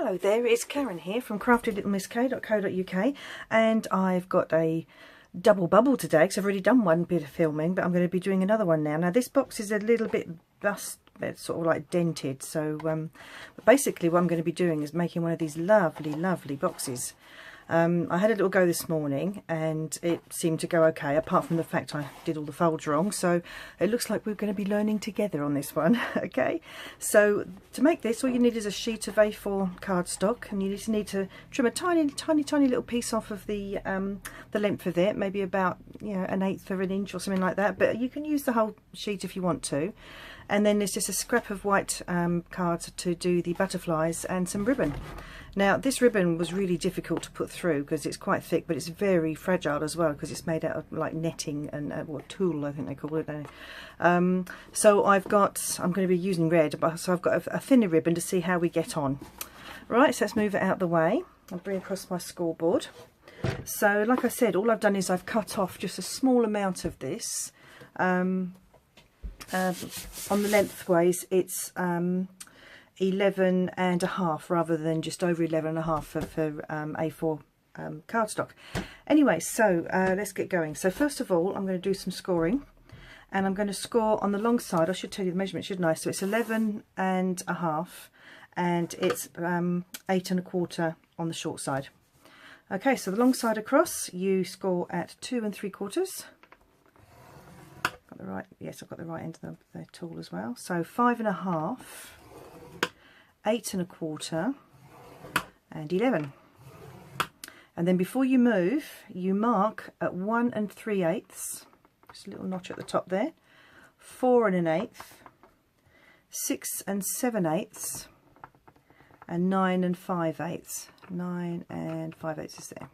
Hello there, it's Karen here from craftylittlemisk.co.uk, and I've got a double bubble today because I've already done one bit of filming, but I'm going to be doing another one now. Now this box is a little bit sort of like dented, so but basically what I'm going to be doing is making one of these lovely boxes. I had a little go this morning and it seemed to go okay, apart from the fact I did all the folds wrong, so it looks like we're going to be learning together on this one. Okay, so to make this, all you need is a sheet of A4 cardstock, and you just need to trim a tiny little piece off of the length of it, maybe about, you know, 1/8 of an inch or something like that, but you can use the whole sheet if you want to. And then there's just a scrap of white card to do the butterflies and some ribbon. Now this ribbon was really difficult to put through because it's quite thick, but it's very fragile as well because it's made out of like netting and what tulle I think they call it. So I'm going to be using red, so I've got a thinner ribbon to see how we get on. Right, so let's move it out the way. I'll bring across my scoreboard. So like I said, all I've done is I've cut off just a small amount of this. On the lengthways it's 11.5 rather than just over 11.5 for A4 cardstock. Anyway, so let's get going. So first of all, I'm going to do some scoring, and I'm going to score on the long side. I should tell you the measurement, shouldn't I? So it's 11.5 and it's 8.25 on the short side. Okay, so the long side across you score at 2 3/4. Got the right, yes, I've got the right end of the tool as well. So 5.5, 8.25 and 11. And then before you move, you mark at 1 3/8, just a little notch at the top there, 4 1/8, 6 7/8 and 9 5/8. 9 5/8 is there.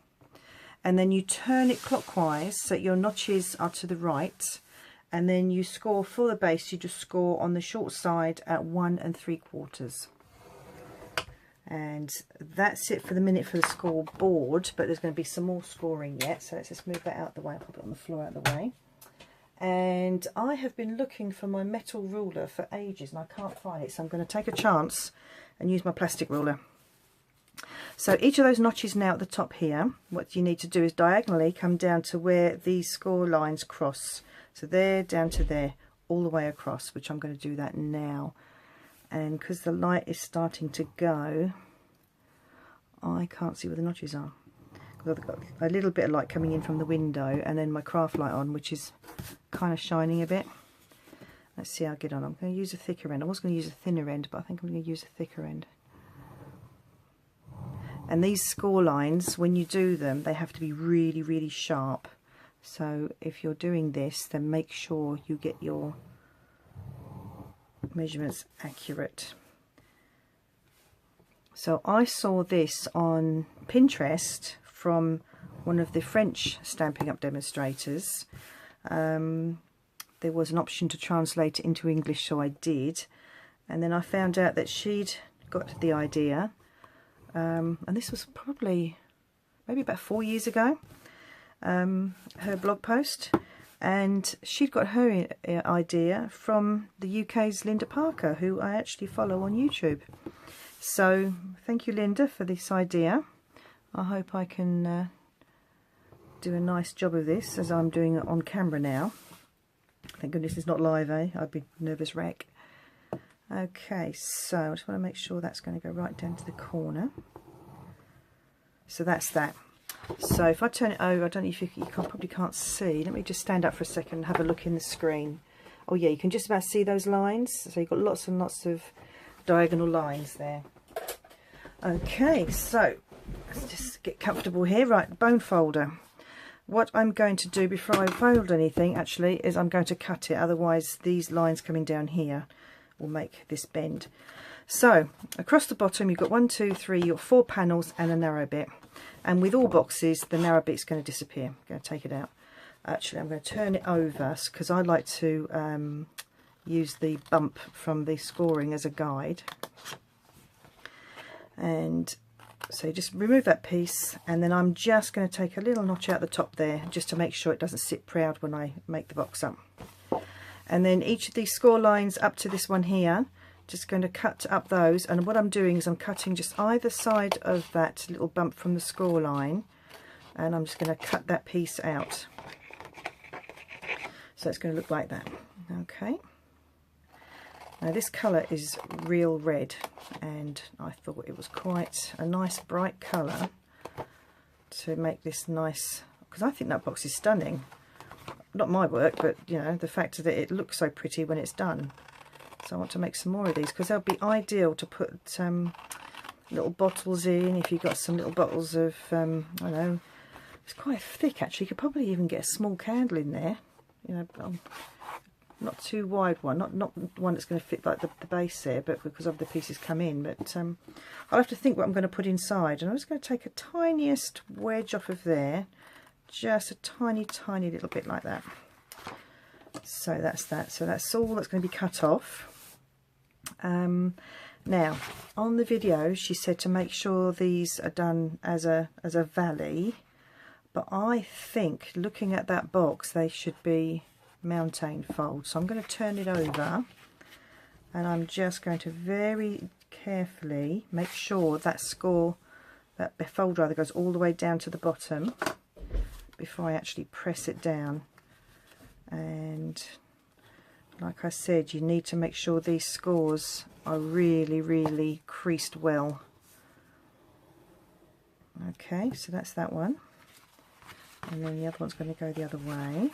And then you turn it clockwise so your notches are to the right, and then you score for the base. You just score on the short side at 1 3/4. And that's it for the minute for the scoreboard, but there's going to be some more scoring yet, so let's just move that out the way. I'll put it on the floor out the way. And I have been looking for my metal ruler for ages and I can't find it, so I'm going to take a chance and use my plastic ruler. So each of those notches now at the top here, what you need to do is diagonally come down to where these score lines cross. So there, down to there, all the way across, which I'm going to do that now. And because the light is starting to go, I can't see where the notches are. I've got a little bit of light coming in from the window and then my craft light on, which is kind of shining a bit. Let's see how I get on. I'm going to use a thicker end. I was going to use a thinner end, but I think I'm going to use a thicker end. And these score lines, when you do them, they have to be really sharp. So if you're doing this, then make sure you get your measurements accurate. So I saw this on Pinterest from one of the French Stampin' Up demonstrators. There was an option to translate it into English, so I did, and then I found out that she'd got the idea, and this was probably maybe about 4 years ago, her blog post, and she'd got her idea from the UK's Linda Parker, who I actually follow on YouTube. So thank you, Linda, for this idea. I hope I can do a nice job of this as I'm doing it on camera now. Thank goodness it's not live, eh? I'd be a nervous wreck. Okay, so I just want to make sure that's going to go right down to the corner. So that's that. So if I turn it over, I don't know if you probably can't see. Let me just stand up for a second and have a look in the screen. Oh yeah, you can just about see those lines. So you've got lots and lots of diagonal lines there. Okay, so let's just get comfortable here. Right, bone folder. What I'm going to do before I fold anything actually is I'm going to cut it, otherwise these lines coming down here will make this bend. So across the bottom you've got 1, 2, 3, you've got 4 panels and a narrow bit. And with all boxes, the narrow bit's going to disappear. I'm going to take it out. Actually, I'm going to turn it over because I like to use the bump from the scoring as a guide. And so you just remove that piece, and then I'm just going to take a little notch out the top there just to make sure it doesn't sit proud when I make the box up. And then each of these score lines up to this one here, just going to cut up those, and what I'm doing is I'm cutting just either side of that little bump from the score line, and I'm just going to cut that piece out. So it's going to look like that. Okay. Now this colour is real red, and I thought it was quite a nice bright colour to make this nice, because I think that box is stunning. Not my work, but you know, the fact that it looks so pretty when it's done. So I want to make some more of these, because they'll be ideal to put little bottles in. If you've got some little bottles of, I don't know, it's quite thick actually. You could probably even get a small candle in there. You know, not too wide one, not one that's going to fit like the base there, but because of the pieces come in. But I'll have to think what I'm going to put inside. And I'm just going to take a tiniest wedge off of there, just a tiny little bit like that. So that's that. So that's all that's going to be cut off. Now on the video she said to make sure these are done as a valley, but I think looking at that box they should be mountain fold. So I'm going to turn it over, and I'm just going to very carefully make sure that score, that fold rather, goes all the way down to the bottom before I actually press it down. And like I said, you need to make sure these scores are really creased well. Okay, so that's that one, and then the other one's going to go the other way.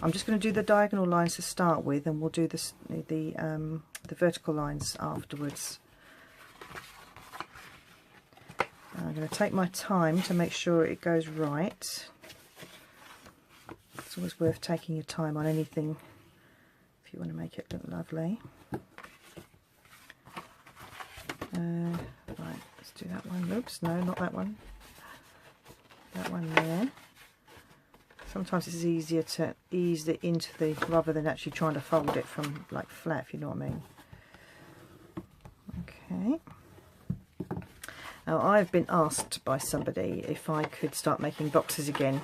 I'm just going to do the diagonal lines to start with, and we'll do the vertical lines afterwards. I'm going to take my time to make sure it goes right. It's always worth taking your time on anything if you want to make it look lovely. Right, let's do that one. Oops, no, not that one. That one there. Sometimes it's easier to ease it into the, rather than actually trying to fold it from like flat, if you know what I mean. Okay. Now I've been asked by somebody if I could start making boxes again.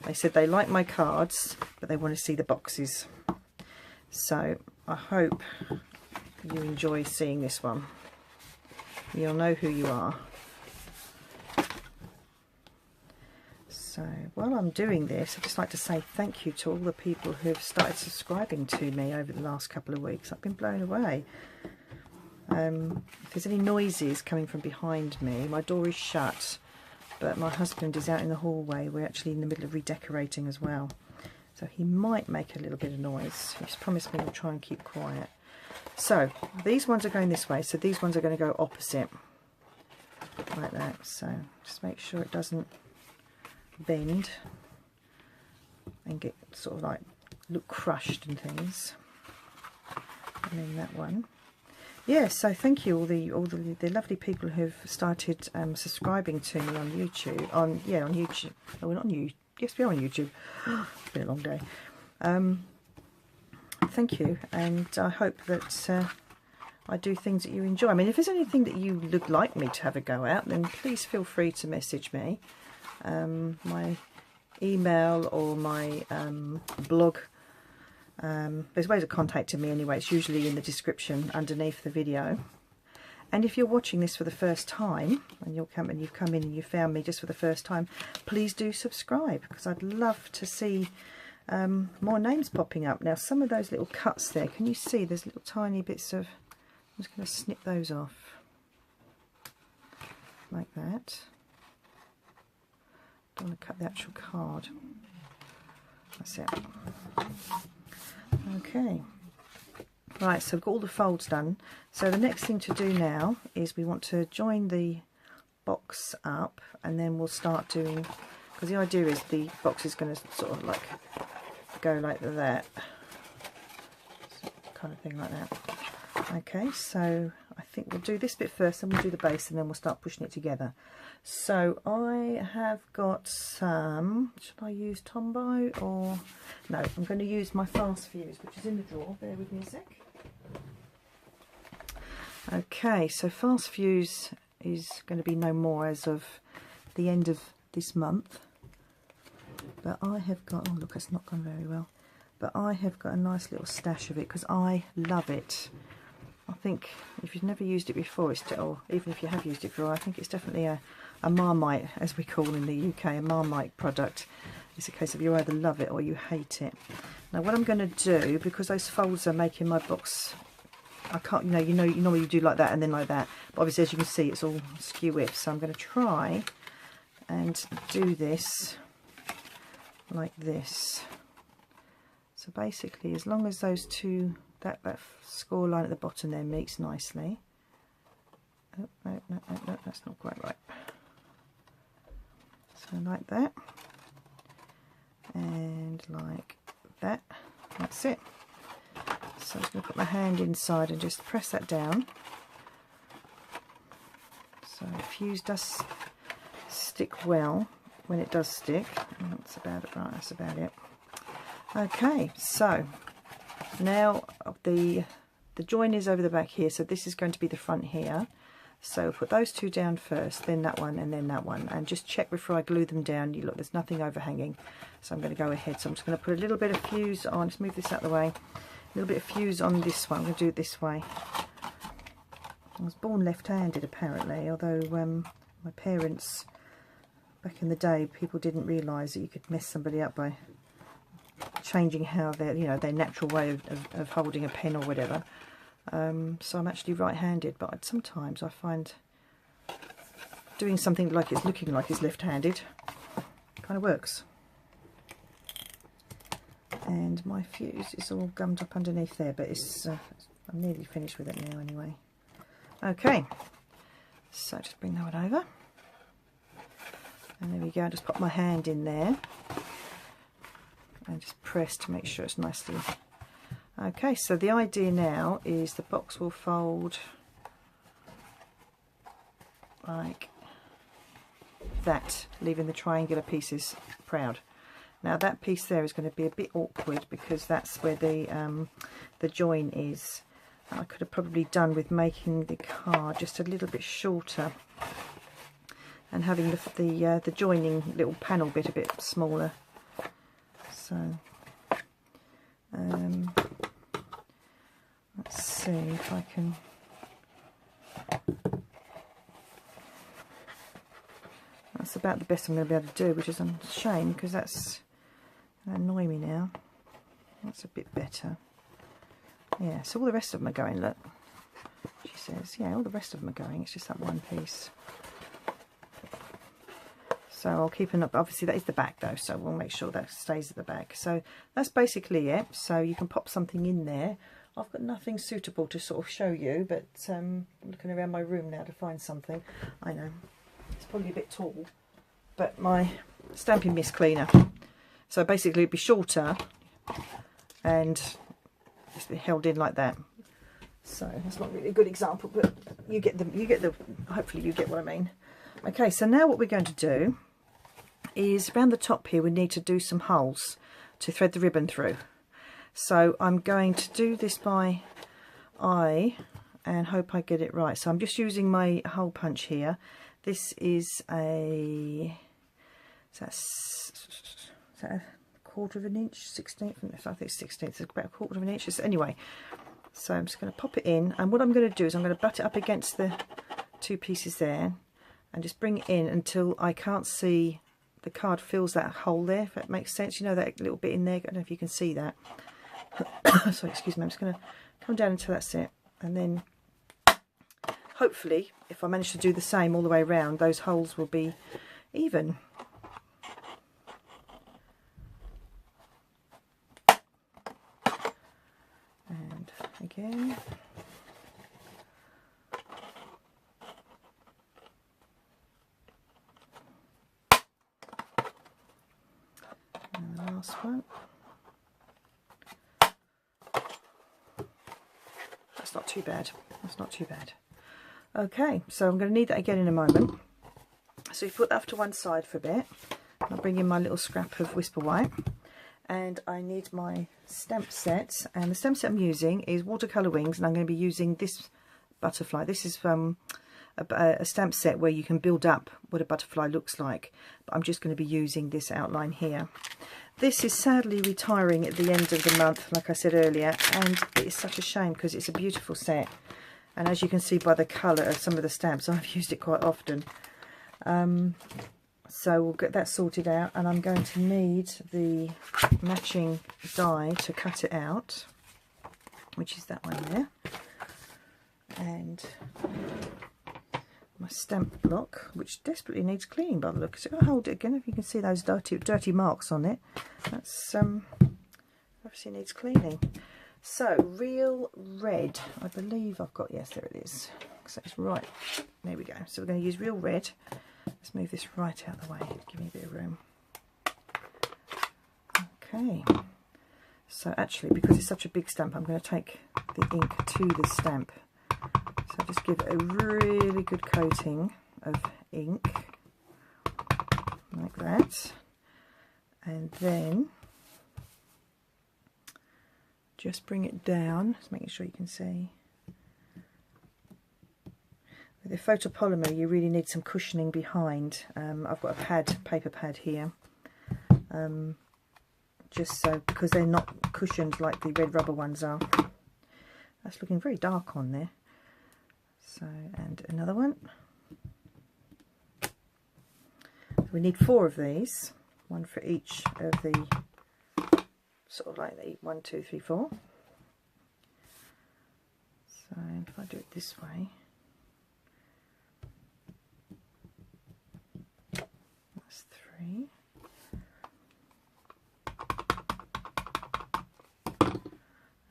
They said they like my cards, but they want to see the boxes. So I hope you enjoy seeing this one. You'll know who you are. So while I'm doing this, I'd just like to say thank you to all the people who have started subscribing to me over the last couple of weeks. I've been blown away. If there's any noises coming from behind me, my door is shut, but my husband is out in the hallway. We're actually in the middle of redecorating as well, so he might make a little bit of noise. He's promised me he'll try and keep quiet. So these ones are going this way, so these ones are going to go opposite, like that. So just make sure it doesn't bend and get sort of like look crushed and things. And then that one. Yeah, so thank you all the lovely people who've started subscribing to me on YouTube. On YouTube. Oh, we're not on YouTube. Yes, we're on YouTube. It's been a long day. Thank you, and I hope that I do things that you enjoy. I mean, if there's anything that you would like me to have a go at, then please feel free to message me. My email or my blog. There's ways of contacting me anyway. It's usually in the description underneath the video. And if you're watching this for the first time, and you've come in and you found me just for the first time, please do subscribe, because I'd love to see more names popping up. Now some of those little cuts there, can you see there's little tiny bits of, I'm just going to snip those off like that. Don't want to cut the actual card. That's it. Okay, right, so we've got all the folds done. So the next thing to do now is we want to join the box up, and then we'll start doing, because the idea is the box is going to sort of like go like that, kind of thing like that. Okay, so I think we'll do this bit first, and we'll do the base, and then we'll start pushing it together. So I have got some, should I use Tombow or, no, I'm going to use my fast fuse, which is in the drawer. Bear with me a sec. Okay, so fast fuse is going to be no more as of the end of this month. But I have got, oh look, it's not gone very well. But I have got a nice little stash of it, because I love it. I think if you've never used it before, or even if you have used it before, I think it's definitely a Marmite, as we call in the UK, a Marmite product. It's a case of you either love it or you hate it. Now what I'm going to do, because those folds are making my box, I can't, you know you do like that and then like that, but obviously as you can see it's all skew-if, so I'm going to try and do this like this. So basically, as long as those two, that score line at the bottom there meets nicely. Oh, no, that's not quite right. So like that, and like that. That's it. So I'm just going to put my hand inside and just press that down. So fuse does stick well when it does stick. That's about it, right? That's about it. Okay, so now the join is over the back here, so this is going to be the front here. So put those two down first, then that one, and then that one, and just check before I glue them down. You look, there's nothing overhanging, so I'm going to go ahead. So I'm just going to put a little bit of fuse on. Just move this out of the way. A little bit of fuse on this one. I'm going to do it this way. I was born left-handed apparently, although my parents back in the day, people didn't realise that you could mess somebody up by changing how their natural way of holding a pen or whatever. So I'm actually right-handed, but sometimes I find doing something like it's looking like it's left-handed kind of works. And my fuse is all gummed up underneath there, but it's I'm nearly finished with it now anyway. Okay, so just bring that one over, and there we go. Just pop my hand in there and just press to make sure it's nicely. Okay, so the idea now is the box will fold like that, leaving the triangular pieces proud. Now that piece there is going to be a bit awkward because that's where the join is. I could have probably done with making the card just a little bit shorter and having the joining little panel bit a bit smaller. So let's see if I can. That's about the best I'm going to be able to do, which is a shame because that's going to annoy me now. That's a bit better. Yeah, so all the rest of them are going, look. She says, yeah, all the rest of them are going. It's just that one piece. So I'll keep an up. Obviously that is the back though, so we'll make sure that stays at the back. So that's basically it. So you can pop something in there. I've got nothing suitable to sort of show you, but I'm looking around my room now to find something. I know, it's probably a bit tall, but my stamping mist cleaner. So basically it'd be shorter and just be held in like that. So that's not really a good example, but you get the hopefully you get what I mean. Okay, so now what we're going to do is around the top here we need to do some holes to thread the ribbon through. So I'm going to do this by eye and hope I get it right. So I'm just using my hole punch here. This is a, is that a quarter of an inch, 16th? I think it's 16th, it's about a quarter of an inch. Anyway, so I'm just going to pop it in, and what I'm going to do is I'm going to butt it up against the two pieces there and just bring it in until I can't see the card fills that hole there, if that makes sense. You know, that little bit in there, I don't know if you can see that. So excuse me, I'm just going to come down until that's it, and then hopefully if I manage to do the same all the way around, those holes will be even. And again, and the last one. That's not too bad. That's not too bad. Okay, so I'm going to need that again in a moment. So you put that to one side for a bit. I'll bring in my little scrap of Whisper White, and I need my stamp set. And the stamp set I'm using is Watercolour Wings, and I'm going to be using this butterfly. This is a stamp set where you can build up what a butterfly looks like, but I'm just going to be using this outline here. This is sadly retiring at the end of the month, like I said earlier, and it's such a shame because it's a beautiful set. and as you can see by the colour of some of the stamps, I've used it quite often. So we'll get that sorted out, and I'm going to need the matching die to cut it out, which is that one there, and my stamp block, which desperately needs cleaning by the look. So I'll hold it again, if you can see those dirty marks on it. That's obviously needs cleaning. So real red, I believe I've got, yes, there it is. So it's right, there we go. So we're going to use real red. Let's move this right out of the way, give me a bit of room. Okay, so actually, because it's such a big stamp, I'm going to take the ink to the stamp. So just give it a really good coating of ink, like that. And then just bring it down, just making sure you can see. With the photopolymer, you really need some cushioning behind. I've got a paper pad here, just so, because they're not cushioned like the red rubber ones are. That's looking very dark on there. So, and another one. So we need 4 of these, one for each of the, sort of like the 1, 2, 3, 4. So if I do it this way, that's 3.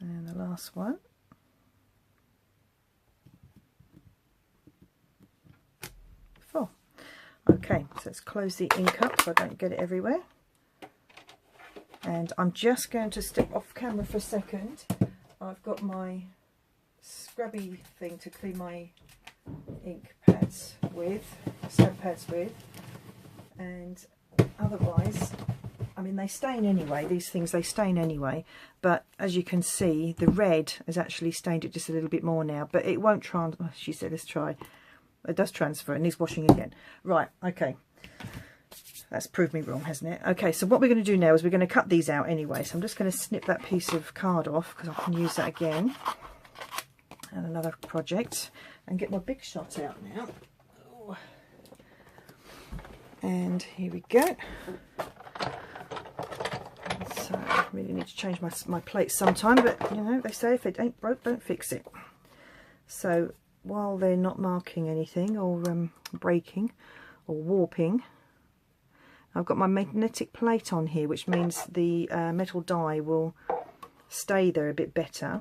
And the last one. 4. Okay, so let's close the ink up so I don't get it everywhere. And I'm just going to step off camera for a second. I've got my scrubby thing to clean my ink pads with, stamp pads with, and otherwise, I mean, they stain anyway, these things, they stain anyway, but as you can see, the red has actually stained it just a little bit more now, but it won't transfer. She said, let's try. It does transfer, it needs washing again. Right, okay. That's proved me wrong, hasn't it? Okay, so what we're going to do now is we're going to cut these out anyway. So I'm just going to snip that piece of card off because I can use that again. And another project. And get my big shot out now. Oh. And here we go. So I really need to change my plate sometime. But, you know, they say if it ain't broke, don't fix it. So while they're not marking anything or breaking or warping, I've got my magnetic plate on here, which means the metal die will stay there a bit better.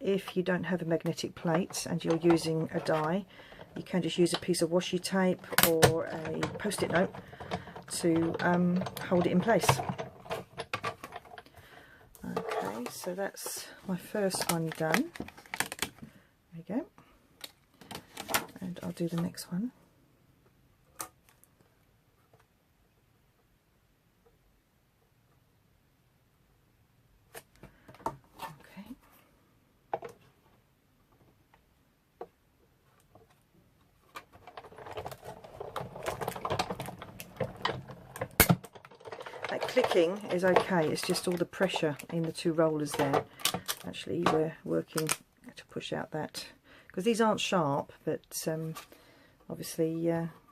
If you don't have a magnetic plate and you're using a die, you can just use a piece of washi tape or a post-it note to hold it in place. Okay, so that's my first one done. There we go. And I'll do the next one. Clicking is okay, it's just all the pressure in the 2 rollers there. Actually, we're working to push out that, because these aren't sharp, but obviously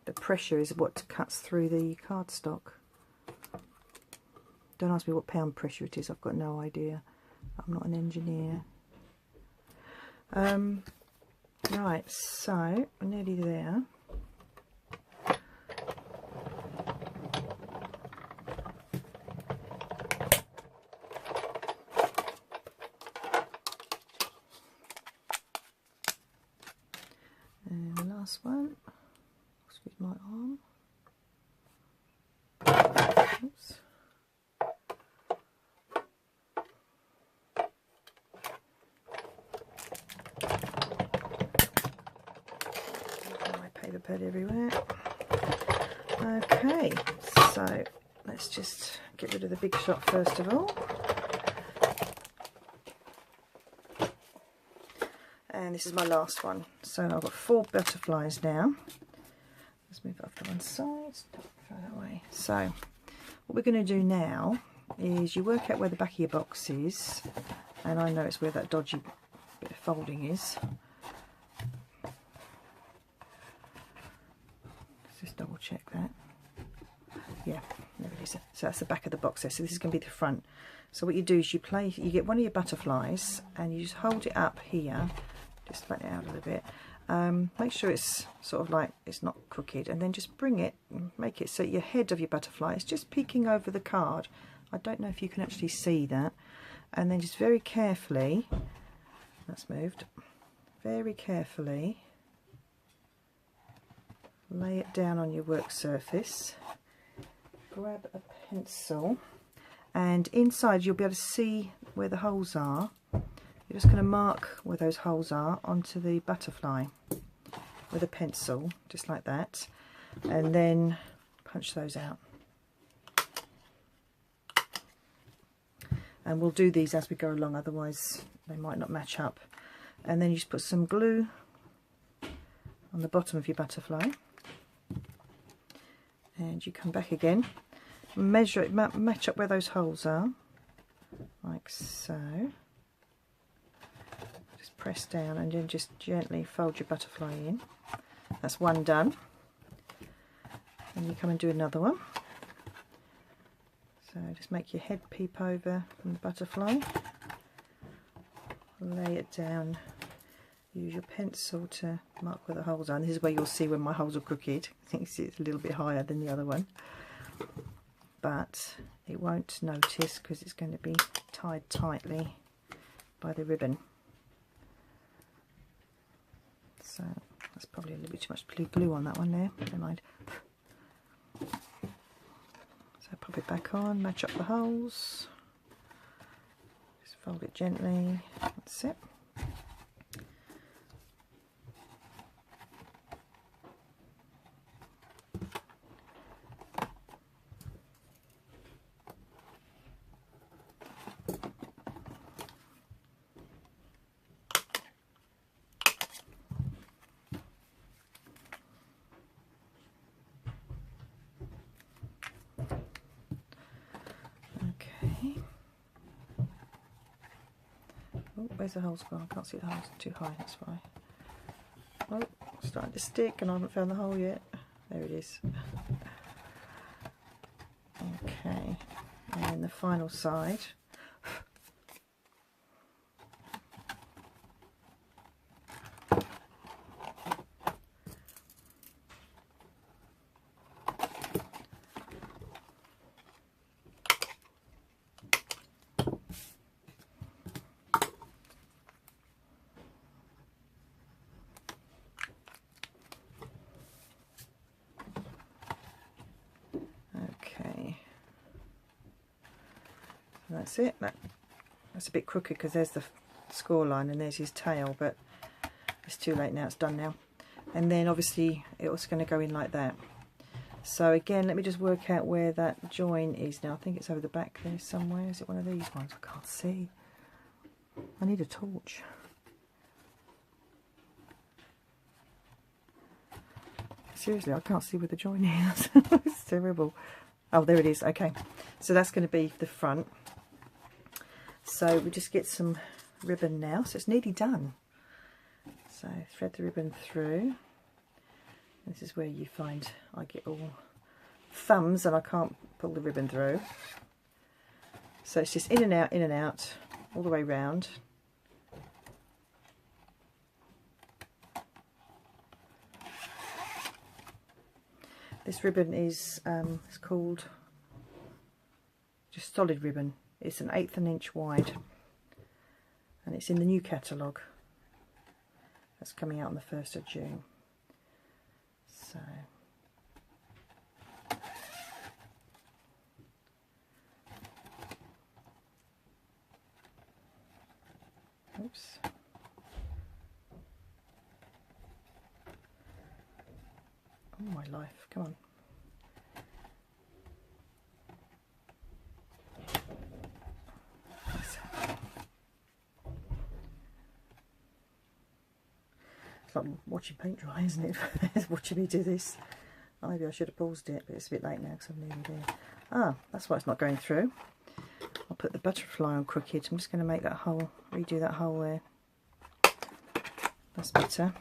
the pressure is what cuts through the cardstock. Don't ask me what pound pressure it is, I've got no idea. I'm not an engineer. Right, so we're nearly there. One. Excuse my arm. Oops. My paper pad everywhere. Okay, so let's just get rid of the big shot first of all. And this is my last one. So I've got 4 butterflies now. Let's move it off to one side. Throw that away. So what we're going to do now is you work out where the back of your box is. And I know it's where that dodgy bit of folding is. Just double check that. Yeah, there it is. So that's the back of the box there. So this is going to be the front. So what you do is you get one of your butterflies and you just hold it up here. Just flatten it out a little bit. Make sure it's sort of like it's not crooked, and then just bring it, make it so your head of your butterfly is just peeking over the card. I don't know if you can actually see that. And then just very carefully, that's moved, very carefully lay it down on your work surface. Grab a pencil, and inside you'll be able to see where the holes are. You're just going to mark where those holes are onto the butterfly with a pencil, just like that, and then punch those out. And we'll do these as we go along, otherwise they might not match up. And then you just put some glue on the bottom of your butterfly, and you come back again, measure it, match up where those holes are, like so. Just press down and then just gently fold your butterfly in. That's one done. And you come and do another one. So just make your head peep over from the butterfly, lay it down, use your pencil to mark where the holes are. And this is where you'll see when my holes are crooked. I think it's a little bit higher than the other one, but it won't notice because it's going to be tied tightly by the ribbon. So that's probably a little bit too much glue on that one there, never mind. So pop it back on, match up the holes, just fold it gently, that's it. Where's the holes gone? I can't see the holes, too high, that's why. Oh, it's starting to stick and I haven't found the hole yet. There it is. Okay, and the final side. That's it. That's a bit crooked because there's the score line and there's his tail, but it's too late now, it's done now. And then obviously it was going to go in like that. So again, let me just work out where that join is now. I think it's over the back there somewhere. Is it one of these ones? I can't see. I need a torch. Seriously, I can't see where the join is. It's terrible. Oh, there it is. Okay, so that's going to be the front. So we just get some ribbon now. So it's nearly done. So thread the ribbon through. This is where you find I get all thumbs and I can't pull the ribbon through. So it's just in and out, all the way round. This ribbon is it's called just solid ribbon. It's an 1/8 inch wide, and it's in the new catalogue that's coming out on the 1st of June. So oops. Oh my life, come on. It's like watching paint dry, isn't it? Watching me do this. Maybe I should have paused it, but it's a bit late now because I'm nearly there. Ah, that's why it's not going through. I'll put the butterfly on crooked. I'm just going to make that hole, redo that hole there. That's better.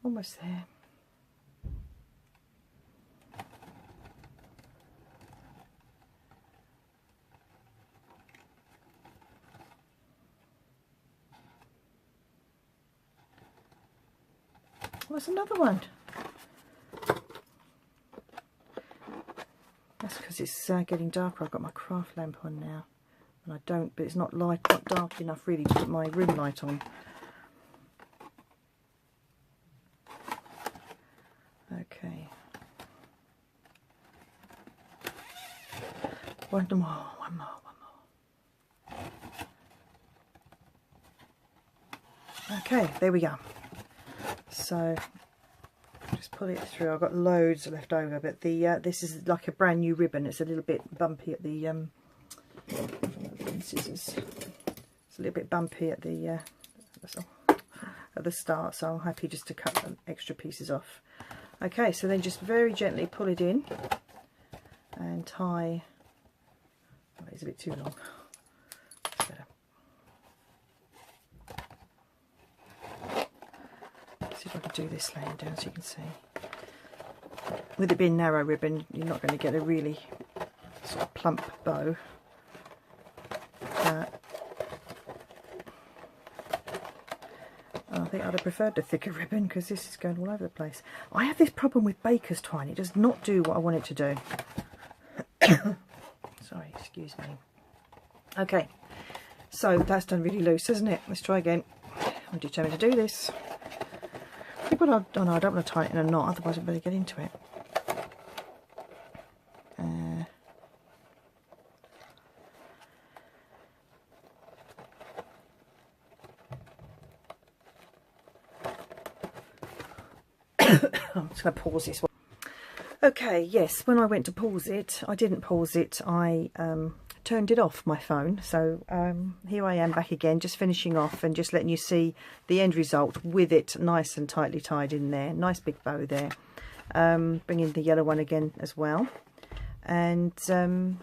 Almost there. There's another one. That's because it's getting darker. I've got my craft lamp on now, and I don't, but it's not light, not dark enough really to put my room light on. Okay. One more. Okay, there we go. So just pull it through. I've got loads left over, but the this is like a brand new ribbon. It's a little bit bumpy at the scissors. It's a little bit bumpy at the start, so I'm happy just to cut some extra pieces off. Okay, so then just very gently pull it in and tie. Oh, it's a bit too long. It's better. See if I can do this laying down so you can see. With it being narrow ribbon, you're not going to get a really sort of plump bow. I think I'd have preferred the thicker ribbon because this is going all over the place. I have this problem with baker's twine. It does not do what I want it to do. Sorry, excuse me. Okay, so that's done really loose, isn't it? Let's try again. I'm determined to do this. But I don't know, I don't want to tie it in a knot, otherwise I better get into it. I'm just going to pause this one. Okay, yes, when I went to pause it, I didn't pause it, I turned it off, my phone. So here I am back again, just finishing off and just letting you see the end result with it nice and tightly tied in there. Nice big bow there. Bringing the yellow one again as well. And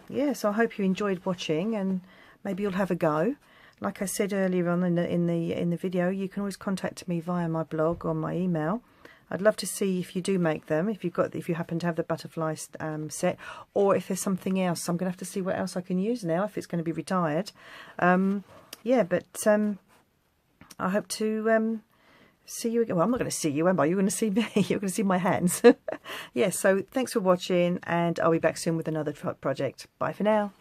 yeah, so I hope you enjoyed watching, and maybe you'll have a go. Like I said earlier on in the video, you can always contact me via my blog or my email. I'd love to see if you do make them, if you happen to have the butterfly set, or if there's something else. I'm going to have to see what else I can use now if it's going to be retired. Yeah, but I hope to see you again. Well, I'm not going to see you, am I? You're going to see me. You're going to see my hands. Yeah, so thanks for watching, and I'll be back soon with another project. Bye for now.